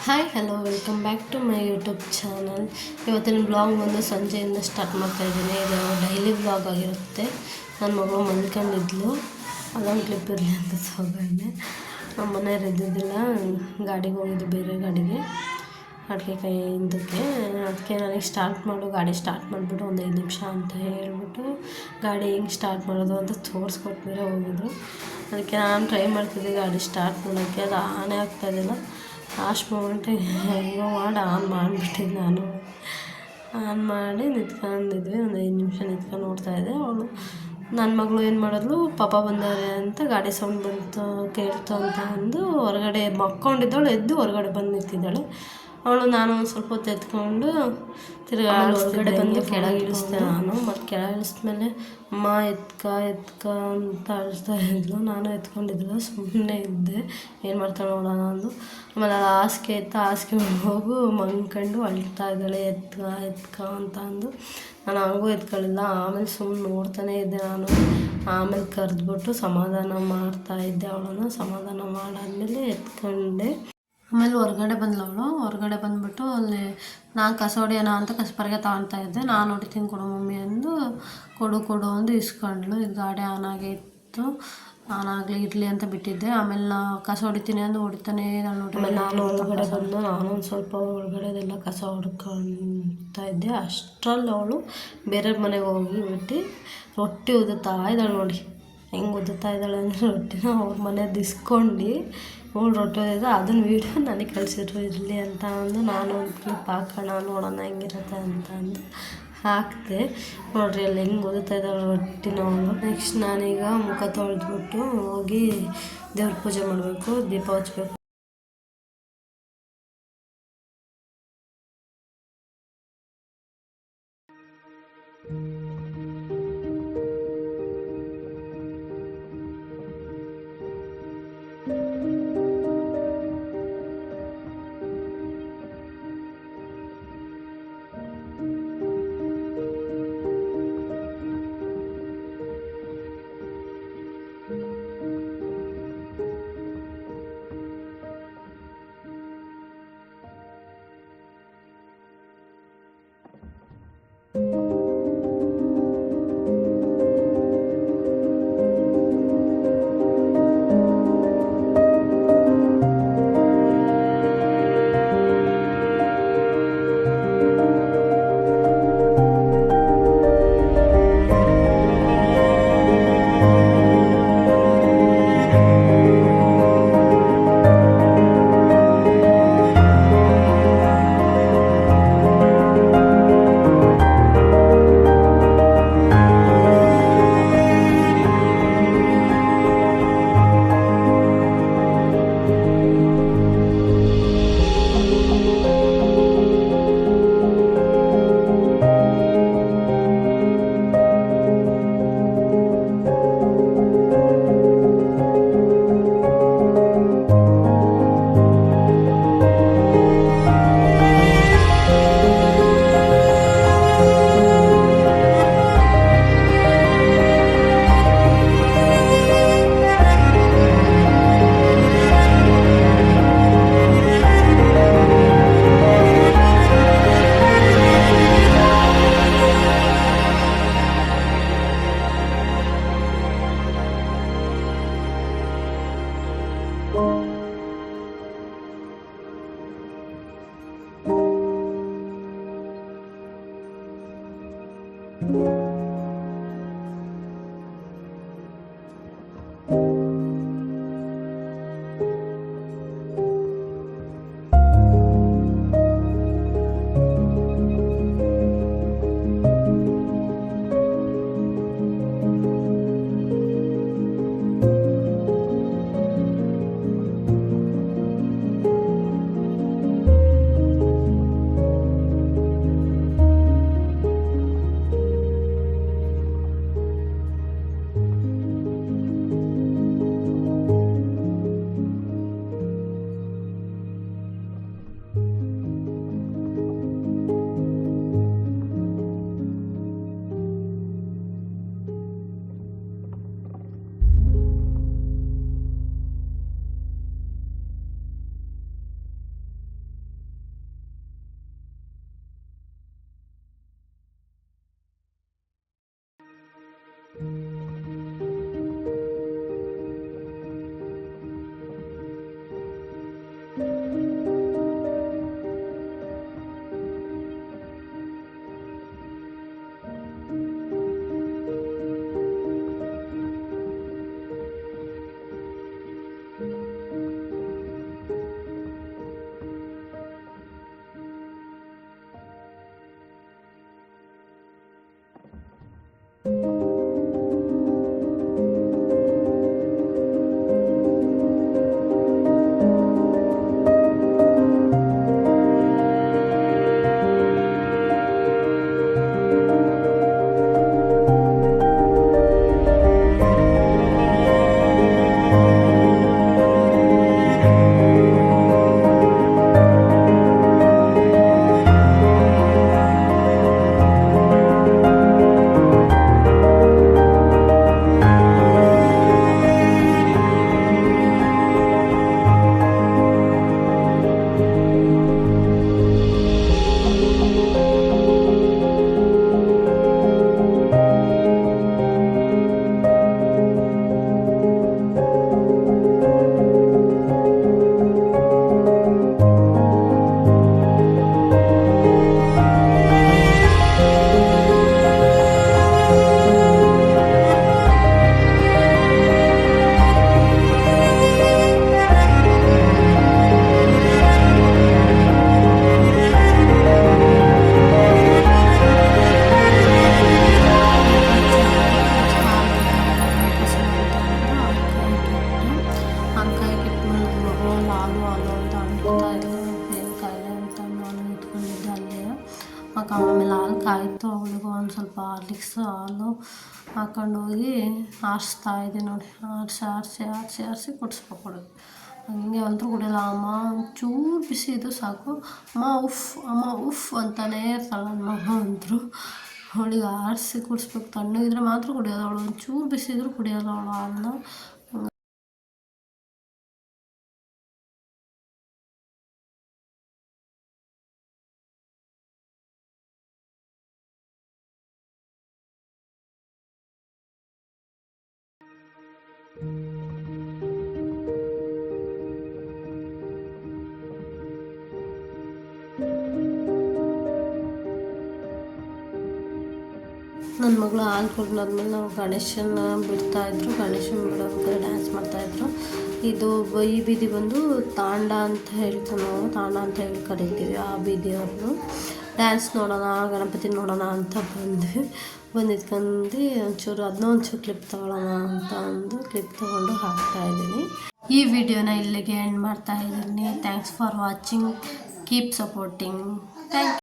Hi hello welcome back to my YouTube channel. ಇವತ್ತಿನ blog ಬಂದು ಸಂಜೆಯಿಂದ ಸ್ಟಾರ್ಟ್ ಮಾಡ್ತಾಯಿದ್ದೀನಿ. ಇದು ಡೈಲಿ ಬ್ಲಾಗ್ ಆಗಿರುತ್ತೆ. ನನ್ನ ಮಗಳು ಮಲ್ಕೊಂಡಿದ್ಲು, ಅದೊಂದು ಕ್ಲಿಪ್ ಇರಲಿ ಅಂತ ತಗೊಂಡೆ. ನಮ್ಮ ಮನೆಯವ್ರು ಇದ್ದಿದ್ದಿಲ್ಲ, ಗಾಡಿಗೆ ಹೋಗಿದ್ದು ಬೇರೆ ಗಾಡಿಗೆ, ಅಡುಗೆ ಕೈ ಹಿಂದಕ್ಕೆ. ಅದಕ್ಕೆ ನನಗೆ ಸ್ಟಾರ್ಟ್ ಮಾಡು, ಗಾಡಿ ಸ್ಟಾರ್ಟ್ ಮಾಡಿಬಿಟ್ಟು ಒಂದು 5 ನಿಮಿಷ ಅಂತ ಹೇಳ್ಬಿಟ್ಟು ಗಾಡಿ ಹೆಂಗೆ ಸ್ಟಾರ್ಟ್ ಮಾಡೋದು ಅಂತ ತೋರಿಸ್ಕೊಟ್ಟು ಬೇರೆ ಹೋಗಿದ್ರು. ಅದಕ್ಕೆ ನಾನು ಟ್ರೈ ಮಾಡ್ತಿದ್ದೆ ಗಾಡಿ ಸ್ಟಾರ್ಟ್ ಮಾಡೋಕ್ಕೆ, ಅದು ಆನೇ ಆಗ್ತಾಯಿದ್ದಿಲ್ಲ. ಲಾಸ್ಟ್ ಮೂಮೆಂಟಿಗೆ ಹೆಂಗೋ ಮಾಡಿ ಆನ್ ಮಾಡಿಬಿಟ್ಟಿದ್ದು. ನಾನು ಆನ್ ಮಾಡಿ ನಿಂತ್ಕೊಂಡಿದ್ವಿ, ಒಂದು 5 ನಿಮಿಷ ನಿಂತ್ಕೊಂಡು ನೋಡ್ತಾಯಿದ್ದೆ. ಅವಳು ನನ್ನ ಮಗಳು ಏನು ಮಾಡಿದ್ಲು, ಪಾಪ ಬಂದವ್ರೆ ಅಂತ ಗಾಡಿ ಸೌಂಡ್ ಬಂತು ಕೇಳ್ತು ಅಂತ ಅಂದು ಹೊರಗಡೆ ಮಕ್ಕೊಂಡಿದ್ದವಳು, ಎದ್ದು ಹೊರಗಡೆ ಬಂದು ನಿಂತಿದ್ದಾಳೆ. ನಾನು ಒಂದು ಸ್ವಲ್ಪ ಹೊತ್ತು ಎತ್ಕೊಂಡು ತಿರ್ಗಿ ಹೊರಗಡೆ ಬಂದು ಕೆಳಗೆ ಇಳಿಸ್ದೆ. ನಾನು ಮತ್ತು ಕೆಳಗೆ ಇಳಿಸ್ಮೇಲೆ ಅಮ್ಮ ಎತ್ಕ ಅಂತ ಅಳಿಸ್ತಾ ಇದ್ಲು. ನಾನು ಎತ್ಕೊಂಡಿದ್ದಿಲ್ಲ, ಸುಮ್ಮನೆ ಇದ್ದೆ, ಏನು ಮಾಡ್ತಾಳೆ ನೋಡೋಣ ಅಂದು. ಆಮೇಲೆ ಹಾಸಿಗೆ ಹಾಸಿಗೆ ಹೋಗು ಮಂಗ್ಕೊಂಡು ಅಳ್ತಾ ಇದ್ದಾಳೆ, ಎತ್ಕ ಅಂತ ಅಂದು. ನಾನು ಹಂಗೂ ಎತ್ಕೊಳ್ಳಿಲ್ಲ. ಆಮೇಲೆ ಸುಮ್ಮನೆ ನೋಡ್ತಾನೆ ಇದ್ದೆ. ನಾನು ಆಮೇಲೆ ಕರೆದ್ಬಿಟ್ಟು ಸಮಾಧಾನ ಮಾಡ್ತಾಯಿದ್ದೆ ಅವಳನ್ನು. ಸಮಾಧಾನ ಮಾಡಾದ್ಮೇಲೆ ಎತ್ಕೊಂಡೆ. ಆಮೇಲೆ ಹೊರಗಡೆ ಹೊರಗಡೆ ಬಂದುಬಿಟ್ಟು ಅಲ್ಲಿ ನಾನು ಕಸ ಹೊಡಿಯೋಣ ಅಂತ ಕಸಪರಿಗೆ ತಗೊಳ್ತಾ ಇದ್ದೆ. ನಾನು ಹೊಡಿತೀನಿ ಕೊಡು ಮಮ್ಮಿ ಅಂದು, ಕೊಡು ಅಂದು ಇಸ್ಕೊಂಡ್ಳು. ಇದು ಗಾಡಿ ಆನ್ ಆಗಿತ್ತು, ಆನಾಗಲಿ ಇರಲಿ ಅಂತ ಬಿಟ್ಟಿದ್ದೆ. ಆಮೇಲೆ ನಾ ಕಸ ಹೊಡಿತೀನಿ ಅಂದು ಹೊಡಿತಾನೆ ನೋಡಿ. ಆಮೇಲೆ ನಾನು ಒಳಗಡೆ ಬಂದು ನಾನು ಒಂದು ಸ್ವಲ್ಪ ಒಳಗಡೆದೆಲ್ಲ ಕಸ ಹೊಡ್ಕೊಳ್ತಾ ಇದ್ದೆ. ಅಷ್ಟರಲ್ಲಿ ಅವಳು ಬೇರೆ ಮನೆಗೆ ಹೋಗಿಬಿಟ್ಟು ರೊಟ್ಟಿ ಉದುತ್ತಾ ಇದ್ದಾಳೆ ನೋಡಿ. ಹೆಂಗೆ ಉದುತ್ತಾ ಇದ್ದಾಳೆ ಅಂದರೆ ರೊಟ್ಟಿನ ಅವ್ರ ಮನೆಯದ್ದು ಇಸ್ಕೊಂಡು ರೊಟ್ಟಿ ಹೊಡೆದ ಅದನ್ನ ವೀಡಿಯೋ ನನಗೆ ಕಳಿಸಿದ್ರು, ಇರಲಿ ಅಂತ ಅಂದು ನಾನು ಒಂದು ಕ್ಲಿಪ್ ಹಾಕೋಣ ನೋಡೋಣ ಹೆಂಗಿರುತ್ತೆ ಅಂತ ಅಂದು ಹಾಕಿದೆ. ನೋಡ್ರಿ ಅಲ್ಲಿ ಹೆಂಗೆ ಓದುತ್ತಾ ಇದ್ದಾಳೆ ರೊಟ್ಟಿನ ಅವಳು. ನೆಕ್ಸ್ಟ್ ನಾನೀಗ ಮುಖ ತೊಳೆದ್ಬಿಟ್ಟು ಹೋಗಿ ದೇವ್ರ ಪೂಜೆ ಮಾಡಬೇಕು, ದೀಪ ಹಚ್ಬೇಕು. ಬರ್ತಾ ಇಲ್ಲ ಏನು ಕಾಯಿಲೆ ಅಂತ ನಾನು ಇಟ್ಕೊಂಡಿದ್ದೆ ಅಲ್ಲೇ. ಆಮೇಲೆ ಹಾಲು ಕಾಯಿತು, ಅವಳಿಗೂ ಒಂದು ಸ್ವಲ್ಪ ಹಾರ್ಲಿಕ್ಸ್ ಹಾಲು ಹಾಕೊಂಡೋಗಿ ಆರಿಸ್ತಾ ಇದ್ದೆ ನೋಡಿ. ಆರಿಸಿ ಕುಡಿಸ್ಬೇಕು. ಹಂಗೆ ಅಂತೂ ಕುಡಿಯೋಲ್ಲ. ಅಮ್ಮ ಒಂಚೂರು ಬಿಸಿ ಇದು ಸಾಕು ಅಮ್ಮ ಉಫ್ ಅಂತಾನೇ ಇರ್ತಾಳೆ ನನ್ನ ಮಗಳು ಅಂತೂ. ಅವಳಿಗೆ ಆರಿಸಿ ಕುಡಿಸ್ಬೇಕು. ತಣ್ಣಗಿದ್ರೆ ಮಾತ್ರ ಕುಡಿಯೋದು ಅವಳು, ಒಂಚೂರು ಬಿಸಿ ಇದ್ರೂ ಕುಡಿಯೋದು ಅವಳು ಹಾಲನ್ನ. ನನ್ನ ಮಗಳು ಹಾಲು ಕುಡಿದಾದ್ಮೇಲೆ ನಾವು ಗಣೇಶನ ಬಿಡ್ತಾಯಿದ್ರು. ಗಣೇಶನ ಬಿಡೋಬೇಕಾದ್ರೆ ಡ್ಯಾನ್ಸ್ ಮಾಡ್ತಾಯಿದ್ರು. ಈ ಬೀದಿ ಬಂದು ತಾಂಡ ಅಂತ ಹೇಳ್ತೀವಿ ನಾವು, ತಾಂಡ ಅಂತ ಹೇಳಿ ಕರಿತೀವಿ ಆ ಬೀದಿಯವ್ರನ್ನು. ಡ್ಯಾನ್ಸ್ ನೋಡೋಣ, ಗಣಪತಿ ನೋಡೋಣ ಅಂತ ಬಂದಿದ್ಕೊಂಡು ಒಂಚೂರು ಕ್ಲಿಪ್ ತಗೊಳ್ಳೋಣ ಅಂತ ಅಂದು ಕ್ಲಿಪ್ ತೊಗೊಂಡು ಹಾಕ್ತಾಯಿದ್ದೀನಿ. ಈ ವಿಡಿಯೋನ ಇಲ್ಲಿಗೆ ಎಂಡ್ ಮಾಡ್ತಾಯಿದ್ದೀನಿ. Thanks for watching. Keep supporting. Thank you.